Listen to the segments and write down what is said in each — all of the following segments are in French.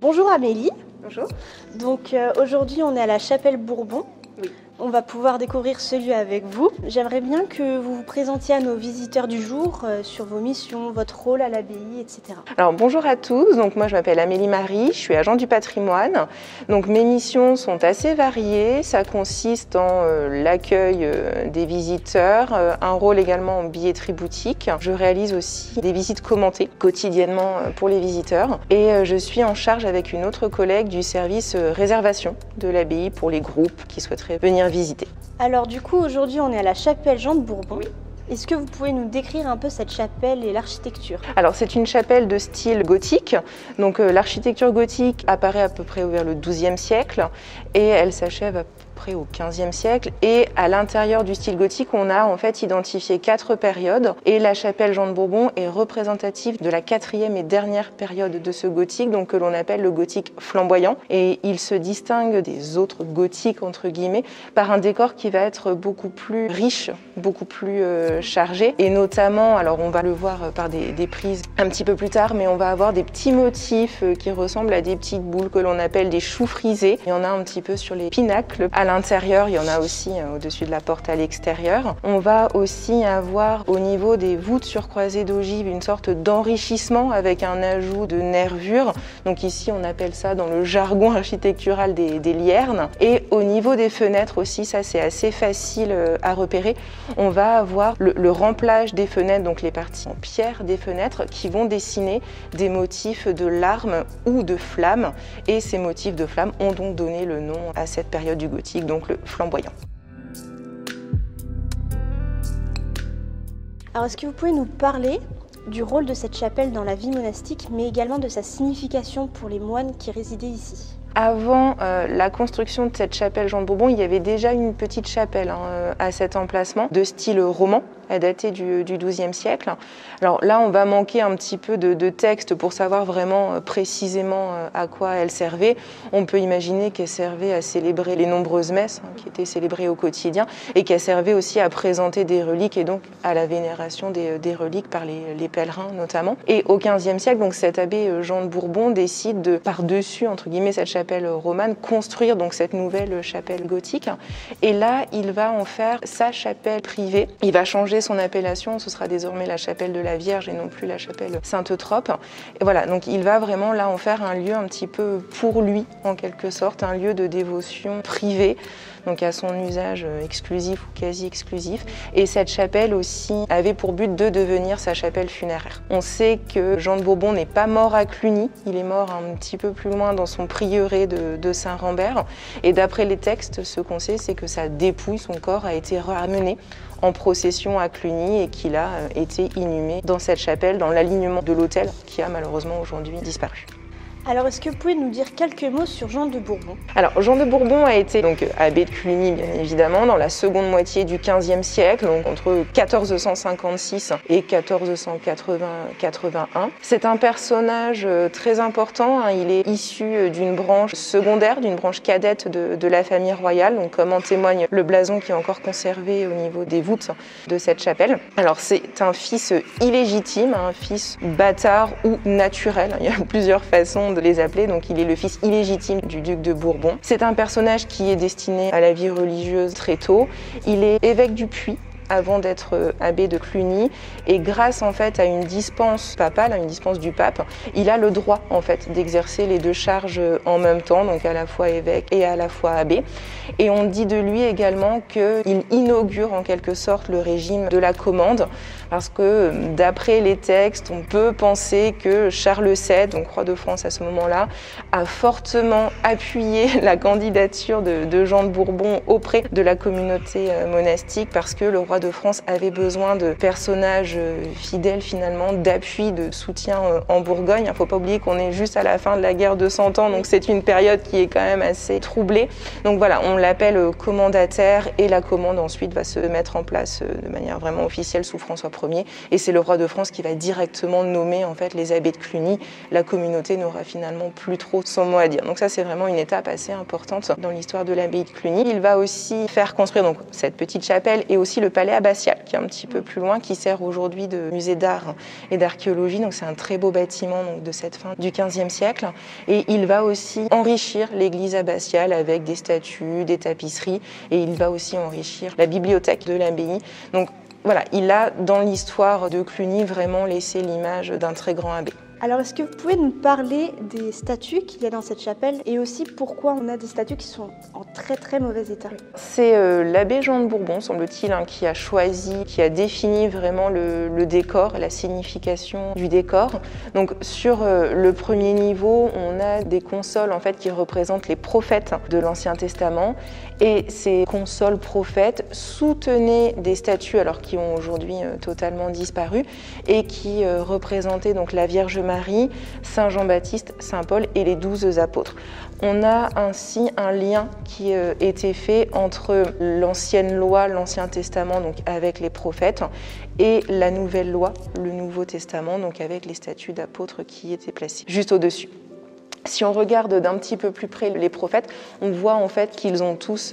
Bonjour Amélie. Bonjour. Donc aujourd'hui on est à la Chapelle Bourbon. Oui. On va pouvoir découvrir ce lieu avec vous. J'aimerais bien que vous vous présentiez à nos visiteurs du jour sur vos missions, votre rôle à l'abbaye, etc. Alors bonjour à tous, donc moi je m'appelle Amélie Marie, je suis agent du patrimoine. Donc mes missions sont assez variées, ça consiste en l'accueil des visiteurs, un rôle également en billetterie boutique. Je réalise aussi des visites commentées quotidiennement pour les visiteurs et je suis en charge avec une autre collègue du service réservation de l'abbaye pour les groupes qui souhaiteraient venir visiter. Alors du coup aujourd'hui on est à la Chapelle Jean de Bourbon. Oui. Est-ce que vous pouvez nous décrire un peu cette chapelle et l'architecture? Alors c'est une chapelle de style gothique, donc l'architecture gothique apparaît à peu près vers le XIIe siècle et elle s'achève à peu près au XVe siècle. Et à l'intérieur du style gothique, on a en fait identifié 4 périodes et la chapelle Jean de Bourbon est représentative de la 4e et dernière période de ce gothique, donc que l'on appelle le gothique flamboyant. Et il se distingue des autres gothiques entre guillemets par un décor qui va être beaucoup plus riche, beaucoup plus chargé, et notamment, alors on va le voir par des prises un petit peu plus tard, mais on va avoir des petits motifs qui ressemblent à des petites boules que l'on appelle des choux frisés. Il y en a un petit peu sur les pinacles. À l'intérieur, il y en a aussi au-dessus de la porte à l'extérieur. On va aussi avoir au niveau des voûtes surcroisées d'ogives une sorte d'enrichissement avec un ajout de nervures. Donc ici, on appelle ça dans le jargon architectural des liernes. Et au niveau des fenêtres aussi, ça c'est assez facile à repérer. On va avoir le remplage des fenêtres, donc les parties en pierre des fenêtres qui vont dessiner des motifs de larmes ou de flammes. Et ces motifs de flammes ont donc donné le nom à cette période du gothique, donc le flamboyant. Alors est-ce que vous pouvez nous parler du rôle de cette chapelle dans la vie monastique, mais également de sa signification pour les moines qui résidaient ici? Avant la construction de cette chapelle Jean de Bourbon, il y avait déjà une petite chapelle à cet emplacement de style roman, à dater du XIIe siècle. Alors là, on va manquer un petit peu de texte pour savoir vraiment précisément à quoi elle servait. On peut imaginer qu'elle servait à célébrer les nombreuses messes qui étaient célébrées au quotidien et qu'elle servait aussi à présenter des reliques et donc à la vénération des reliques par les pèlerins notamment. Et au XVe siècle, donc cet abbé Jean de Bourbon décide de, par-dessus, entre guillemets, cette chapelle romane, construire donc cette nouvelle chapelle gothique. Et là, il va en faire sa chapelle privée. Il va changer son appellation, ce sera désormais la chapelle de la Vierge et non plus la chapelle Sainte-Eutrope. Et voilà, donc il va vraiment là en faire un lieu un petit peu pour lui, en quelque sorte, un lieu de dévotion privée, donc à son usage exclusif ou quasi exclusif. Et cette chapelle aussi avait pour but de devenir sa chapelle funéraire. On sait que Jean de Bourbon n'est pas mort à Cluny, il est mort un petit peu plus loin dans son prieuré de Saint-Rambert. Et d'après les textes, ce qu'on sait, c'est que sa dépouille, son corps, a été ramené en procession à Cluny et qu'il a été inhumé dans cette chapelle, dans l'alignement de l'autel qui a malheureusement aujourd'hui disparu. Alors, est-ce que vous pouvez nous dire quelques mots sur Jean de Bourbon? Alors, Jean de Bourbon a été donc abbé de Cluny, bien évidemment, dans la seconde moitié du XVe siècle, donc entre 1456 et 1481. C'est un personnage très important. Il est issu d'une branche secondaire, d'une branche cadette de la famille royale, donc comme en témoigne le blason qui est encore conservé au niveau des voûtes de cette chapelle. Alors, c'est un fils illégitime, un fils bâtard ou naturel. Il y a plusieurs façons de les appeler, donc il est le fils illégitime du duc de Bourbon. C'est un personnage qui est destiné à la vie religieuse très tôt. Il est évêque du Puy avant d'être abbé de Cluny, et grâce en fait à une dispense papale, à une dispense du pape, il a le droit en fait d'exercer les deux charges en même temps, donc à la fois évêque et à la fois abbé. Et on dit de lui également qu'il inaugure en quelque sorte le régime de la commande, parce que d'après les textes, on peut penser que Charles VII, donc roi de France à ce moment-là, a fortement appuyé la candidature de Jean de Bourbon auprès de la communauté monastique, parce que le roi de France avait besoin de personnages fidèles finalement, d'appui, de soutien en Bourgogne. Il ne faut pas oublier qu'on est juste à la fin de la guerre de 100 ans, donc c'est une période qui est quand même assez troublée. Donc voilà, on l'appelle commandataire et la commande ensuite va se mettre en place de manière vraiment officielle sous François Ier. Et c'est le roi de France qui va directement nommer en fait les abbés de Cluny. La communauté n'aura finalement plus trop son mot à dire. Donc ça c'est vraiment une étape assez importante dans l'histoire de l'abbaye de Cluny. Il va aussi faire construire donc cette petite chapelle et aussi le palais palais abbatial, qui est un petit peu plus loin, qui sert aujourd'hui de musée d'art et d'archéologie. Donc c'est un très beau bâtiment donc, de cette fin du XVe siècle. Et il va aussi enrichir l'église abbatiale avec des statues, des tapisseries, et il va aussi enrichir la bibliothèque de l'abbaye. Donc voilà, il a dans l'histoire de Cluny vraiment laissé l'image d'un très grand abbé. Alors, est-ce que vous pouvez nous parler des statues qu'il y a dans cette chapelle et aussi pourquoi on a des statues qui sont en très très mauvais état? C'est l'abbé Jean de Bourbon, semble-t-il, qui a choisi, qui a défini vraiment le décor, la signification du décor. Donc sur le premier niveau, on a des consoles en fait qui représentent les prophètes de l'Ancien Testament. Et ces consoles prophètes soutenaient des statues, alors qui ont aujourd'hui totalement disparu, et qui représentaient donc la Vierge Marie, Saint Jean-Baptiste, Saint Paul et les 12 apôtres. On a ainsi un lien qui était fait entre l'ancienne loi, l'Ancien Testament, donc avec les prophètes, et la nouvelle loi, le Nouveau Testament, donc avec les statues d'apôtres qui étaient placées juste au-dessus. Si on regarde d'un petit peu plus près les prophètes, on voit en fait qu'ils ont tous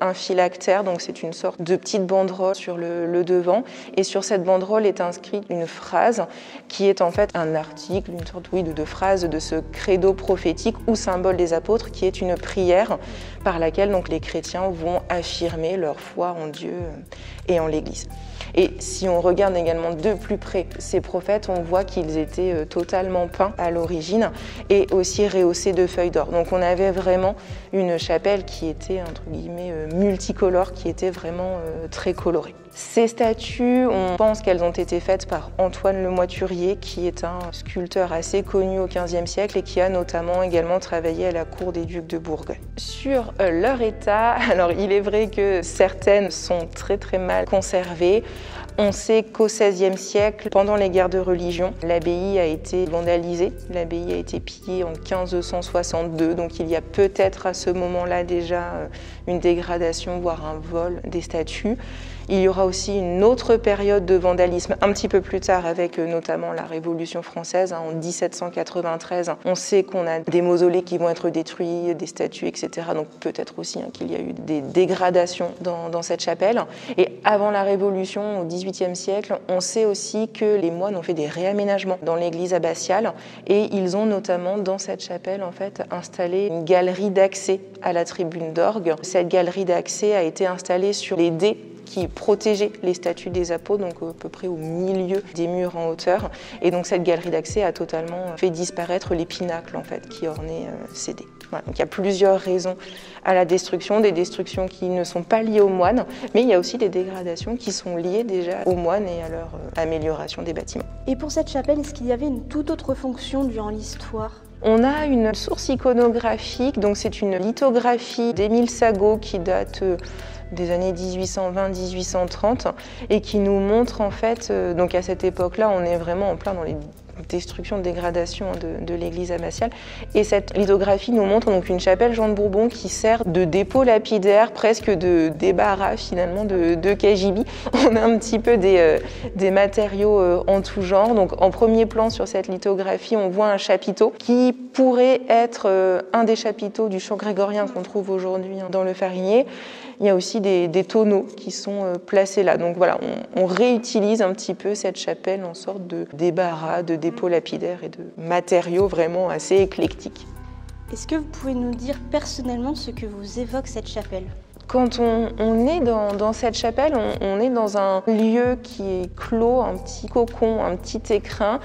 un phylactère, donc c'est une sorte de petite banderole sur le devant. Et sur cette banderole est inscrite une phrase qui est en fait un article, une sorte de phrase de ce credo prophétique ou symbole des apôtres, qui est une prière par laquelle donc, les chrétiens vont affirmer leur foi en Dieu et en l'Église. Et si on regarde également de plus près ces prophètes, on voit qu'ils étaient totalement peints à l'origine et aussi rehaussés de feuilles d'or. Donc on avait vraiment une chapelle qui était entre guillemets multicolore, qui était vraiment très colorée. Ces statues, on pense qu'elles ont été faites par Antoine Le Moiturier, qui est un sculpteur assez connu au XVe siècle et qui a notamment également travaillé à la cour des ducs de Bourgogne. Sur leur état, alors il est vrai que certaines sont très très mal conservées. On sait qu'au XVIe siècle, pendant les guerres de religion, l'abbaye a été vandalisée, l'abbaye a été pillée en 1562, donc il y a peut-être à ce moment-là déjà une dégradation, voire un vol des statues. Il y aura aussi une autre période de vandalisme un petit peu plus tard avec notamment la Révolution française en 1793. On sait qu'on a des mausolées qui vont être détruits, des statues, etc. Donc peut-être aussi qu'il y a eu des dégradations dans cette chapelle. Et avant la Révolution, au XVIIIe siècle, on sait aussi que les moines ont fait des réaménagements dans l'église abbatiale et ils ont notamment dans cette chapelle en fait installé une galerie d'accès à la tribune d'orgue. Cette galerie d'accès a été installée sur les dés qui protégeait les statues des apôtres, donc à peu près au milieu des murs en hauteur. Et donc cette galerie d'accès a totalement fait disparaître les pinacles en fait, qui ornaient ces dés. Voilà, donc il y a plusieurs raisons à la destruction, des destructions qui ne sont pas liées aux moines, mais il y a aussi des dégradations qui sont liées déjà aux moines et à leur amélioration des bâtiments. Et pour cette chapelle, est-ce qu'il y avait une toute autre fonction durant l'histoire ? On a une source iconographique, donc c'est une lithographie d'Émile Sagot qui date des années 1820-1830 et qui nous montre en fait, donc à cette époque-là, on est vraiment en plein dans les destruction, dégradation de l'église abbatiale. Et cette lithographie nous montre donc une chapelle Jean de Bourbon qui sert de dépôt lapidaire, presque de débarras finalement de KGB. On a un petit peu des matériaux en tout genre. Donc en premier plan sur cette lithographie, on voit un chapiteau qui pourrait être un des chapiteaux du chant grégorien qu'on trouve aujourd'hui dans le Farinier. Il y a aussi des tonneaux qui sont placés là. Donc voilà, on réutilise un petit peu cette chapelle en sorte de débarras, de dépôt lapidaire et de matériaux vraiment assez éclectiques. Est-ce que vous pouvez nous dire personnellement ce que vous évoque cette chapelle ? Quand on est dans cette chapelle, on est dans un lieu qui est clos, un petit cocon, un petit écrin,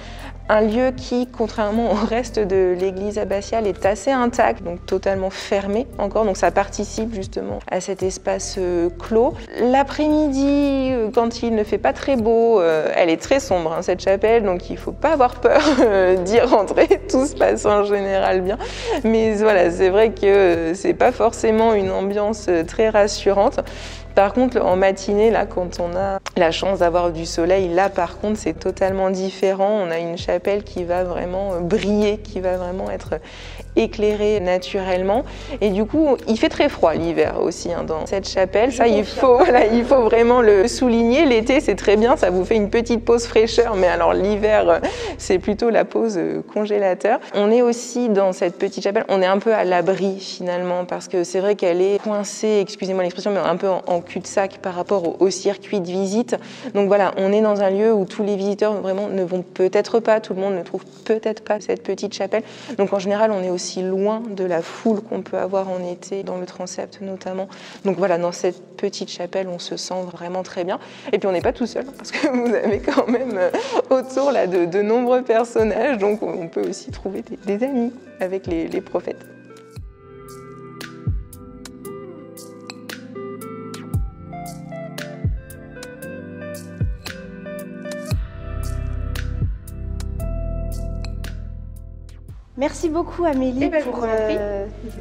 un lieu qui, contrairement au reste de l'église abbatiale, est assez intact, donc totalement fermé encore, donc ça participe justement à cet espace clos. L'après-midi, quand il ne fait pas très beau, elle est très sombre, cette chapelle, donc il ne faut pas avoir peur d'y rentrer, tout se passe en général bien. Mais voilà, c'est vrai que c'est pas forcément une ambiance très rassurante. Par contre, en matinée, là, quand on a la chance d'avoir du soleil, là, par contre, c'est totalement différent. On a une chapelle qui va vraiment briller, qui va vraiment être éclairée naturellement. Et du coup, il fait très froid l'hiver aussi dans cette chapelle. Ça, il faut vraiment le souligner. L'été, c'est très bien, ça vous fait une petite pause fraîcheur. Mais alors l'hiver, c'est plutôt la pause congélateur. On est aussi dans cette petite chapelle, on est un peu à l'abri finalement, parce que c'est vrai qu'elle est coincée, excusez-moi l'expression, mais un peu en cul-de-sac par rapport au circuit de visite. Donc voilà, on est dans un lieu où tous les visiteurs vraiment ne vont peut-être pas, tout le monde ne trouve peut-être pas cette petite chapelle. Donc en général, on est aussi loin de la foule qu'on peut avoir en été, dans le transept notamment. Donc voilà, dans cette petite chapelle, on se sent vraiment très bien. Et puis on n'est pas tout seul, parce que vous avez quand même autour là, de nombreux personnages, donc on peut aussi trouver des amis avec les prophètes. Merci beaucoup Amélie pour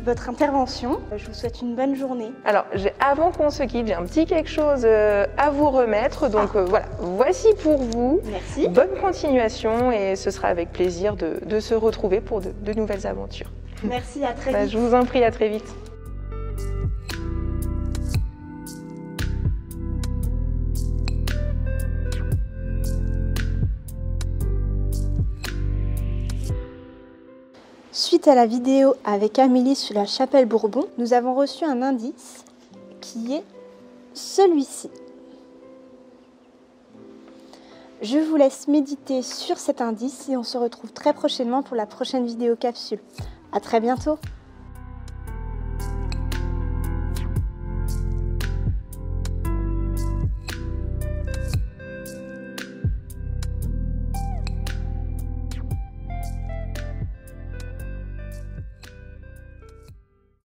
votre intervention. Je vous souhaite une bonne journée. Alors, avant qu'on se quitte, j'ai un petit quelque chose à vous remettre. Donc voilà, voici pour vous. Merci. Bonne continuation et ce sera avec plaisir de se retrouver pour de nouvelles aventures. Merci, à très vite. Je vous en prie, à très vite. Suite à la vidéo avec Amélie sur la chapelle Bourbon, nous avons reçu un indice qui est celui-ci. Je vous laisse méditer sur cet indice et on se retrouve très prochainement pour la prochaine vidéo capsule. À très bientôt!